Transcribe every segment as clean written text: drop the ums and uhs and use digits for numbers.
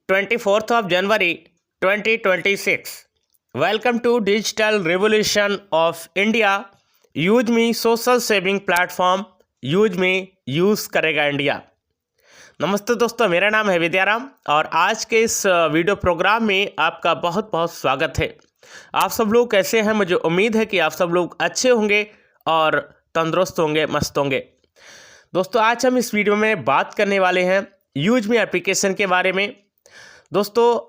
24th of January 2026. Welcome to Digital Revolution of India. Use me social saving platform use me use करेगा India. नमस्ते दोस्तों, मेरा नाम है विद्याराम और आज के इस वीडियो प्रोग्राम में आपका बहुत बहुत स्वागत है। आप सब लोग कैसे हैं? मुझे उम्मीद है कि आप सब लोग अच्छे होंगे और तंदुरुस्त होंगे, मस्त होंगे। दोस्तों, आज हम इस वीडियो में बात करने वाले हैं यूज मी एप्लीकेशन के बारे में। दोस्तों,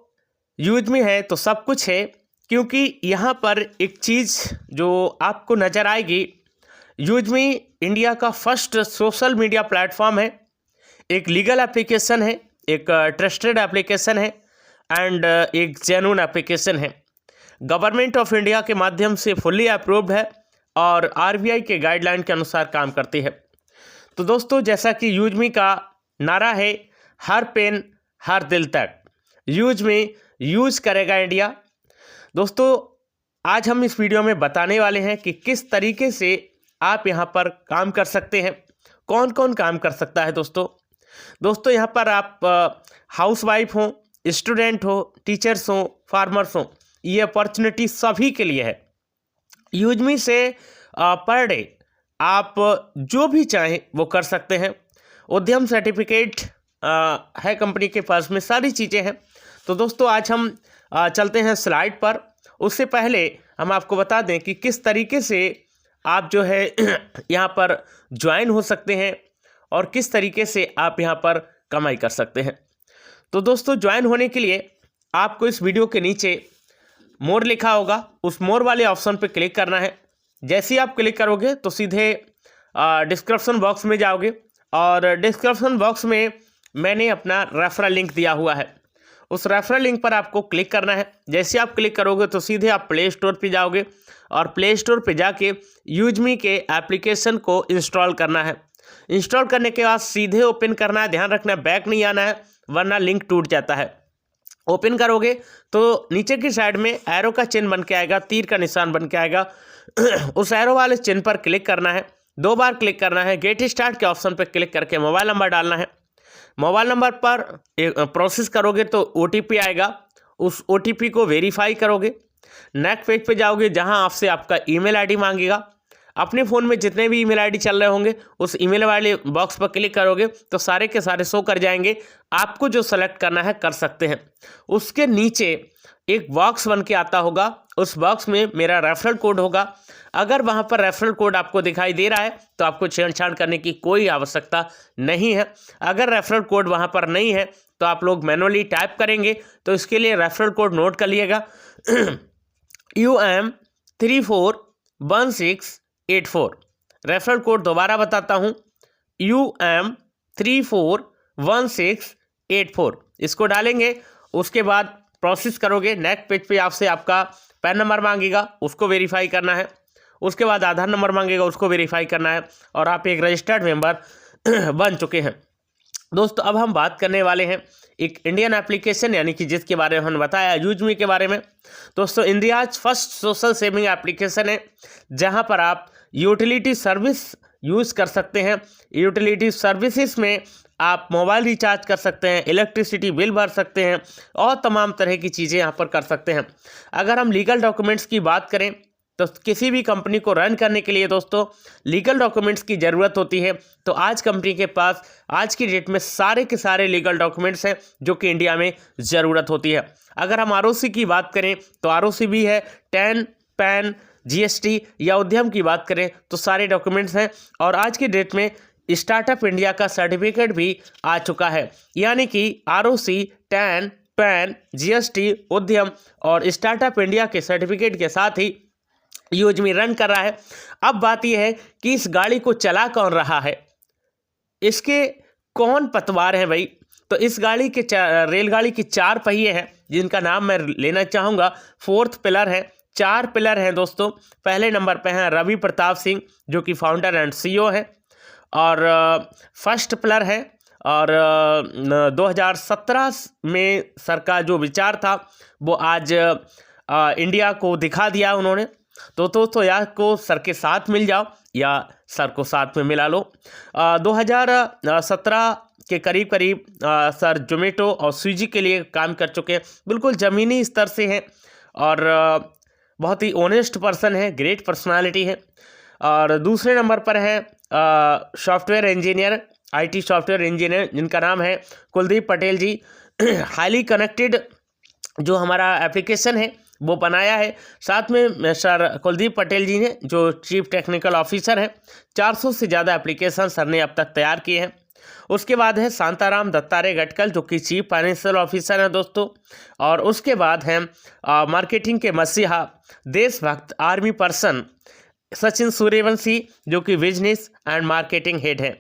यूज मी है तो सब कुछ है, क्योंकि यहाँ पर एक चीज़ जो आपको नज़र आएगी, यूज मी इंडिया का फर्स्ट सोशल मीडिया प्लेटफॉर्म है, एक लीगल एप्लीकेशन है, एक ट्रस्टेड एप्लीकेशन है एंड एक जेन्युइन एप्लीकेशन है। गवर्नमेंट ऑफ इंडिया के माध्यम से फुल्ली अप्रूव्ड है और आरबीआई के गाइडलाइन के अनुसार काम करती है। तो दोस्तों, जैसा कि यूज मी का नारा है, हर पेन हर दिल तक, यूज मी यूज करेगा इंडिया। दोस्तों, आज हम इस वीडियो में बताने वाले हैं कि किस तरीके से आप यहाँ पर काम कर सकते हैं, कौन कौन काम कर सकता है। दोस्तों यहाँ पर आप हाउसवाइफ हो, स्टूडेंट हो, टीचर्स हो, फार्मर्स हो, ये अपॉर्चुनिटी सभी के लिए है। यूज मी से पर डे आप जो भी चाहें वो कर सकते हैं। उद्यम सर्टिफिकेट है कंपनी के पास में, सारी चीज़ें हैं। तो दोस्तों, आज हम चलते हैं स्लाइड पर। उससे पहले हम आपको बता दें कि किस तरीके से आप जो है यहाँ पर ज्वाइन हो सकते हैं और किस तरीके से आप यहाँ पर कमाई कर सकते हैं। तो दोस्तों, ज्वाइन होने के लिए आपको इस वीडियो के नीचे मोर लिखा होगा, उस मोर वाले ऑप्शन पर क्लिक करना है। जैसे ही आप क्लिक करोगे तो सीधे डिस्क्रिप्शन बॉक्स में जाओगे और डिस्क्रिप्शन बॉक्स में मैंने अपना रेफरल लिंक दिया हुआ है, उस रेफरल लिंक पर आपको क्लिक करना है। जैसे आप क्लिक करोगे तो सीधे आप प्ले स्टोर पे जाओगे और प्ले स्टोर पे जाके यूज मी के एप्लीकेशन को इंस्टॉल करना है। इंस्टॉल करने के बाद सीधे ओपन करना है। ध्यान रखना, बैक नहीं आना है वरना लिंक टूट जाता है। ओपन करोगे तो नीचे की साइड में एरो का चिन्ह बन के आएगा, तीर का निशान बन के आएगा। उस एरो वाले चिन्ह पर क्लिक करना है, 2 बार क्लिक करना है। गेट स्टार्ट के ऑप्शन पर क्लिक करके मोबाइल नंबर डालना है। मोबाइल नंबर पर प्रोसेस करोगे तो ओटीपी आएगा, उस ओटीपी को वेरीफाई करोगे। नेक्स्ट पेज पे जाओगे जहां आपसे आपका ईमेल आईडी मांगेगा। अपने फ़ोन में जितने भी ईमेल आईडी चल रहे होंगे उस ईमेल वाले बॉक्स पर क्लिक करोगे तो सारे के सारे शो कर जाएंगे। आपको जो सेलेक्ट करना है कर सकते हैं। उसके नीचे एक बॉक्स बन के आता होगा, उस बॉक्स में मेरा रेफरल कोड होगा। अगर वहाँ पर रेफरल कोड आपको दिखाई दे रहा है तो आपको छेड़छाड़ करने की कोई आवश्यकता नहीं है। अगर रेफरल कोड वहाँ पर नहीं है तो आप लोग मैनुअली टाइप करेंगे। तो इसके लिए रेफरल कोड नोट कर लिएगा UM341684। रेफरल कोड दोबारा बताता हूँ, UM341684। इसको डालेंगे, उसके बाद प्रोसेस करोगे। नेक्स्ट पेज पे आपसे आपका पैन नंबर मांगेगा, उसको वेरीफाई करना है। उसके बाद आधार नंबर मांगेगा, उसको वेरीफाई करना है और आप एक रजिस्टर्ड मेंबर बन चुके हैं। दोस्तों, अब हम बात करने वाले हैं एक इंडियन एप्लीकेशन, यानी कि जिसके बारे में हमने बताया यूज मी के बारे में। दोस्तों, India first social saving application है जहां पर आप यूटिलिटी सर्विस यूज़ कर सकते हैं। यूटिलिटी सर्विसेज में आप मोबाइल रिचार्ज कर सकते हैं, इलेक्ट्रिसिटी बिल भर सकते हैं और तमाम तरह की चीज़ें यहाँ पर कर सकते हैं। अगर हम लीगल डॉक्यूमेंट्स की बात करें तो किसी भी कंपनी को रन करने के लिए दोस्तों लीगल डॉक्यूमेंट्स की ज़रूरत होती है। तो आज कंपनी के पास आज की डेट में सारे के सारे लीगल डॉक्यूमेंट्स हैं जो कि इंडिया में ज़रूरत होती है। अगर हम आरओसी की बात करें तो आरओसी भी है, टैन, पैन, जीएसटी या उद्यम की बात करें तो सारे डॉक्यूमेंट्स हैं। और आज की डेट में स्टार्टअप इंडिया का सर्टिफिकेट भी आ चुका है, यानी कि आरओसी, टैन, पैन, जीएसटी, उद्यम और स्टार्टअप इंडिया के सर्टिफिकेट के साथ ही यूज मी रन कर रहा है। अब बात यह है कि इस गाड़ी को चला कौन रहा है, इसके कौन पतवार हैं भाई। तो इस गाड़ी के रेलगाड़ी के 4 पहिए हैं जिनका नाम मैं लेना चाहूँगा। 4th पिलर है, 4 पिलर हैं दोस्तों। पहले नंबर पे हैं रवि प्रताप सिंह जो कि फाउंडर एंड सीईओ है और फर्स्ट पिलर है। और 2017 में सर का जो विचार था वो आज इंडिया को दिखा दिया उन्होंने। तो या को सर के साथ मिल जाओ या सर को साथ में मिला लो। 2017 के करीब करीब सर जोमेटो और स्विगी के लिए काम कर चुके हैं, बिल्कुल ज़मीनी स्तर से हैं और बहुत ही ऑनेस्ट पर्सन है, ग्रेट पर्सनालिटी है। और दूसरे नंबर पर है software engineer, IT software engineer, जिनका नाम है कुलदीप पटेल जी। हाईली कनेक्टेड जो हमारा एप्लीकेशन है वो बनाया है। साथ में सर कुलदीप पटेल जी ने जो चीफ टेक्निकल ऑफिसर हैं, 400 से ज़्यादा एप्लीकेशन सर ने अब तक तैयार किए हैं। उसके बाद है शांताराम दत्तारे गटकल, जो कि चीफ फाइनेंशियल ऑफिसर हैं दोस्तों। और उसके बाद हैं मार्केटिंग के मसीहा, देशभक्त आर्मी पर्सन सचिन सूर्यवंशी, जो कि बिजनेस एंड मार्केटिंग हेड है।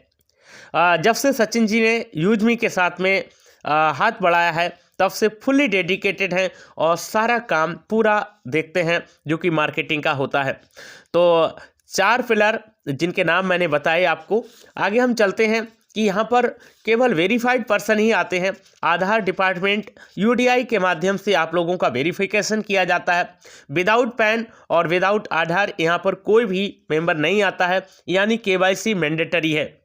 जब से सचिन जी ने यूजमी के साथ में हाथ बढ़ाया है तब से फुल्ली डेडिकेटेड हैं और सारा काम पूरा देखते हैं जो कि मार्केटिंग का होता है। तो 4 पिलर जिनके नाम मैंने बताए आपको। आगे हम चलते हैं कि यहाँ पर केवल वेरीफाइड पर्सन ही आते हैं। आधार डिपार्टमेंट यूडीआई के माध्यम से आप लोगों का वेरिफिकेशन किया जाता है। विदाउट पैन और विदाउट आधार यहाँ पर कोई भी मेंबर नहीं आता है, यानी केवाईसी मैंडेटरी है।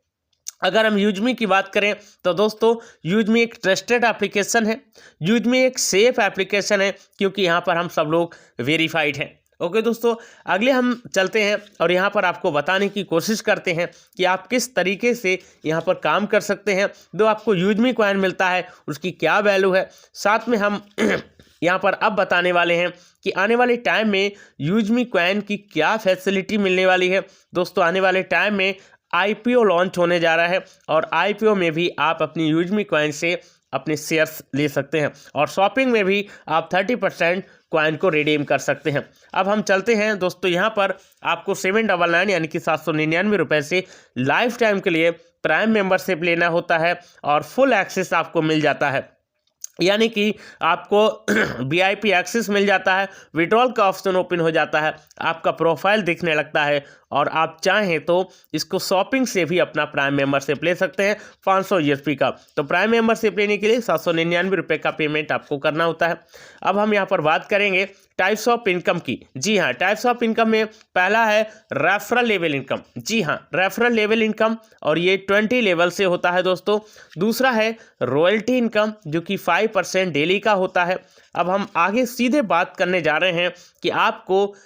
अगर हम यूजमी की बात करें तो दोस्तों यूजमी एक ट्रस्टेड एप्लीकेशन है, यूजमी एक सेफ एप्लीकेशन है, क्योंकि यहाँ पर हम सब लोग वेरीफाइड हैं। ओके दोस्तों, अगले हम चलते हैं और यहाँ पर आपको बताने की कोशिश करते हैं कि आप किस तरीके से यहाँ पर काम कर सकते हैं। जो आपको यूजमी कॉइन मिलता है उसकी क्या वैल्यू है, साथ में हम यहाँ पर अब बताने वाले हैं कि आने वाले टाइम में यूजमी कॉइन की क्या फैसिलिटी मिलने वाली है। दोस्तों आने वाले टाइम में आईपीओ लॉन्च होने जा रहा है और आईपीओ में भी आप अपनी यूजमी कॉइन से अपने शेयर्स ले सकते हैं और शॉपिंग में भी आप 30% कॉइन को रिडीम कर सकते हैं। अब हम चलते हैं दोस्तों, यहाँ पर आपको 799 यानी कि 799 रुपये से लाइफ टाइम के लिए प्राइम मेंबरशिप लेना होता है और फुल एक्सेस आपको मिल जाता है, यानी कि आपको वीआईपी एक्सेस मिल जाता है, विड्रॉल का ऑप्शन ओपन हो जाता है, आपका प्रोफाइल दिखने लगता है और आप चाहें तो इसको शॉपिंग से भी अपना प्राइम मेंबरशिप ले सकते हैं 500 यूएसपी का। तो प्राइम मेंबरशिप लेने के लिए 799 रुपये का पेमेंट आपको करना होता है। अब हम यहाँ पर बात करेंगे टाइप्स ऑफ इनकम की। जी हाँ, टाइप्स ऑफ इनकम में पहला है रेफरल लेवल इनकम। जी हाँ, रेफरल लेवल इनकम, और ये 20 लेवल से होता है दोस्तों। दूसरा है रॉयल्टी इनकम, जो कि 5% डेली का होता है। अब हम आगे सीधे बात करने जा रहे हैं कि आपको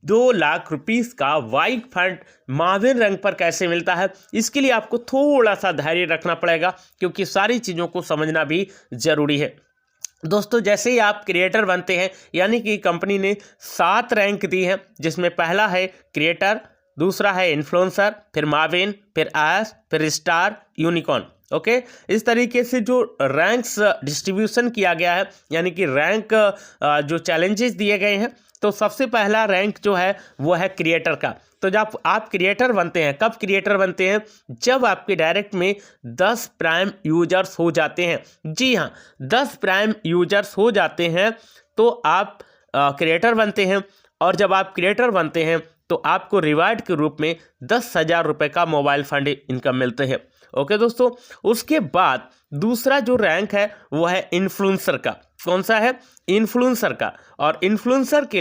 2 लाख रुपीस का वाइट फंड माविन रंग पर कैसे मिलता है। इसके लिए आपको थोड़ा सा धैर्य रखना पड़ेगा, क्योंकि सारी चीज़ों को समझना भी ज़रूरी है। दोस्तों जैसे ही आप क्रिएटर बनते हैं, यानी कि कंपनी ने 7 रैंक दी है, जिसमें पहला है क्रिएटर, दूसरा है इन्फ्लुएंसर, फिर माविन, फिर एस, फिर स्टार, यूनिकॉर्न। ओके, इस तरीके से जो रैंक्स डिस्ट्रीब्यूशन किया गया है, यानी कि रैंक जो चैलेंजेस दिए गए हैं, तो सबसे पहला रैंक जो है वो है क्रिएटर का। तो जब आप क्रिएटर बनते हैं, कब क्रिएटर बनते हैं? जब आपके डायरेक्ट में 10 प्राइम यूजर्स हो जाते हैं। जी हाँ, 10 प्राइम यूजर्स हो जाते हैं तो आप क्रिएटर बनते हैं। और जब आप क्रिएटर बनते हैं तो आपको रिवार्ड के रूप में 10,000 रुपये का मोबाइल फंड इनकम मिलते हैं। ओके दोस्तों, उसके बाद दूसरा जो रैंक है वो है इन्फ्लुएंसर का। कौन सा है? इन्फ्लुएंसर का। और इन्फ्लुएंसर के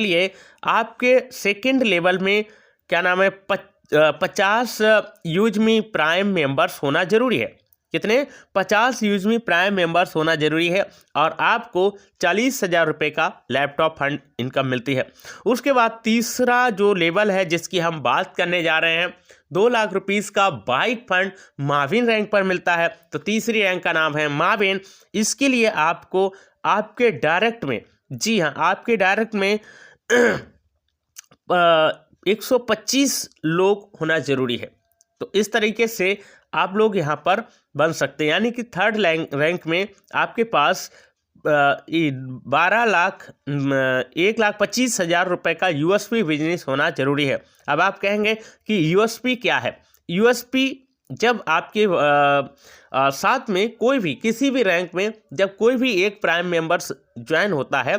लिए आपके सेकंड लेवल में क्या नाम है 50 यूजमी प्राइम मेंबर्स होना जरूरी है। कितने? 50 यूजमी प्राइम मेंबर्स होना जरूरी है और आपको 40,000 रुपये का लैपटॉप फंड इनकम मिलती है। उसके बाद तीसरा जो लेवल है जिसकी हम बात करने जा रहे हैं, 2 लाख रुपीस का बाइक फंड माविन रैंक पर मिलता है। तो तीसरी रैंक का नाम है माविन। इसके लिए आपको आपके डायरेक्ट में, जी हाँ, आपके डायरेक्ट में 125 लोग होना जरूरी है। तो इस तरीके से आप लोग यहाँ पर बन सकते हैं, यानी कि थर्ड रैंक में आपके पास 1,25,000 रुपये का यूएसपी बिजनेस होना जरूरी है। अब आप कहेंगे कि यूएसपी क्या है? यूएसपी जब आपके साथ में कोई भी किसी भी रैंक में जब कोई भी एक प्राइम मेंबर्स ज्वाइन होता है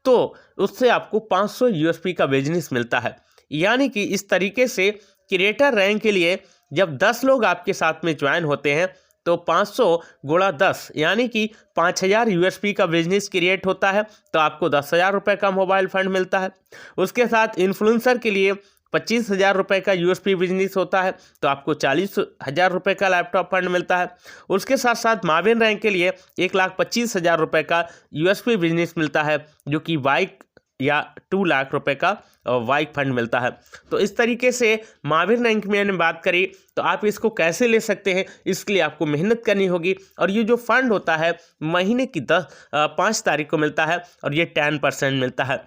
तो उससे आपको 500 यूएसपी का बिजनेस मिलता है। यानी कि इस तरीके से क्रिएटर रैंक के लिए जब 10 लोग आपके साथ में ज्वाइन होते हैं तो 500 गुणा 10 यानी कि 5,000 यूएसपी का बिजनेस क्रिएट होता है। तो आपको 10,000 रुपये का मोबाइल फंड मिलता है। उसके साथ इन्फ्लुएंसर के लिए 25,000 रुपये का यूएसपी बिजनेस होता है तो आपको 40,000 रुपये का लैपटॉप फंड मिलता है। उसके साथ साथ माविन रैंक के लिए 1,25,000 रुपये का यूएसपी बिजनेस मिलता है, जो कि बाइक या 2 लाख रुपए का बाइक फंड मिलता है। तो इस तरीके से माविन रैंक में मैंने बात करी, तो आप इसको कैसे ले सकते हैं, इसके लिए आपको मेहनत करनी होगी। और ये जो फंड होता है महीने की 5 तारीख को मिलता है और ये 10% मिलता है।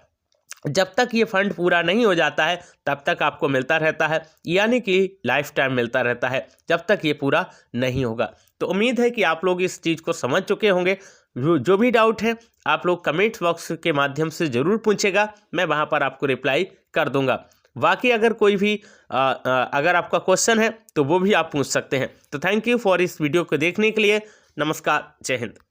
जब तक ये फंड पूरा नहीं हो जाता है तब तक आपको मिलता रहता है, यानी कि लाइफ टाइम मिलता रहता है जब तक ये पूरा नहीं होगा। तो उम्मीद है कि आप लोग इस चीज़ को समझ चुके होंगे। जो भी डाउट है आप लोग कमेंट बॉक्स के माध्यम से ज़रूर पूछेगा, मैं वहाँ पर आपको रिप्लाई कर दूंगा। बाकी अगर कोई भी अगर आपका क्वेश्चन है तो वो भी आप पूछ सकते हैं। तो थैंक यू फॉर इस वीडियो को देखने के लिए। नमस्कार, जय हिंद।